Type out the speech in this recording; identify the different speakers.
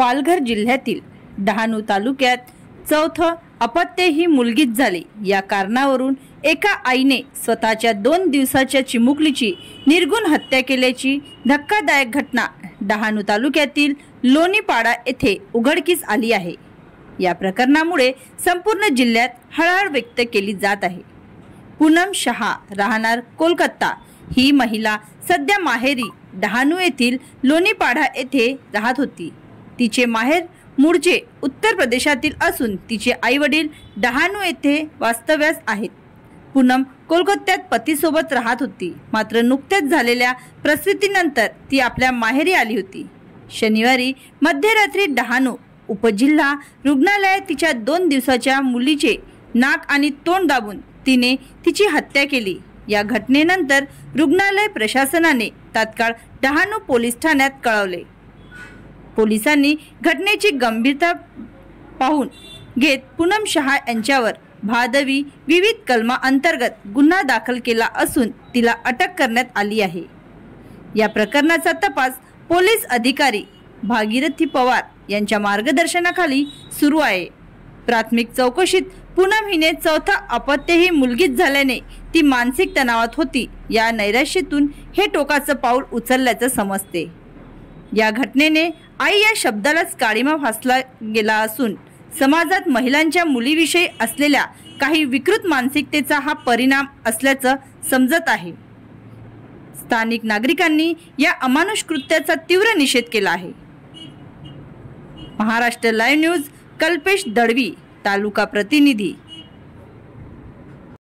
Speaker 1: पालघर जिल्ह्यातील डहाणू तालुक्यात चौथं अपत्य ही मुलगीच झाली। या कारणावरून एका आईने स्वतःच्या 2 दिवसाच्या चिमुकलीची निर्गुण हत्या केल्याची धक्कादायक घटना डहाणू तालुक्यातील लोणीपाडा येथे उघडकीस आली आहे। या प्रकरणामुळे संपूर्ण जिल्ह्यात हळहळ व्यक्त केली जात आहे। पूनम शहा राहणार कोलकाता ही महिला सध्या माहेरी डहाणू येथील लोणीपाडा येथे राहत होती। तिचे माहेर मूळचे उत्तर प्रदेशातील असून तिचे आई वडील डहाणू येथे वास्तव्यास आहेत। पूनम कोलकात्यात पतीसोबत राहत होती, मात्र नुकत्याच झालेल्या प्रसूतीनंतर ती आपल्या माहेरी आली होती। शनिवारी मध्यरात्री डहाणू उपजिल्हा रुग्णालयात तिच्या 2 दिवसाच्या मुलीचे नाक आणि तोंड दाबून तिने तिची हत्या केली। या घटनेनंतर रुग्णालय प्रशासनाने तात्काळ डहाणू पोलीस ठाण्यात कळवले। पोलिसांनी घटनेची गंभीरता पाहून घेत पूनम शहा यांच्यावर भादवी विविध कलमा अंतर्गत गुन्हा दाखल केला असून तिला अटक करण्यात आली आहे। या प्रकरणाचा तपास पोलीस अधिकारी भागीरथी पवार यांच्या मार्गदर्शनाखाली सुरू आहे। प्राथमिक चौकशीत पूनम हिने चौथा अपत्य ही मुलगीच झाल्याने ती मानसिक तणावात होती। या नैराश्यातून हे टोकाचं पाऊल उचलल्याचं समजते। या घटनेने आई या शब्दालाच काळीमा फासला गेला असून समाजात महिलांच्या मुलीविषयी असलेल्या काही विकृत मानसिकतेचा हा परिणाम असल्याचं समजत आहे। स्थानिक नागरिकांनी या अमानुष कृत्याचा तीव्र निषेध केला आहे। महाराष्ट्र लाईव्ह न्यूज कल्पेश दळवी, तालुका प्रतिनिधी।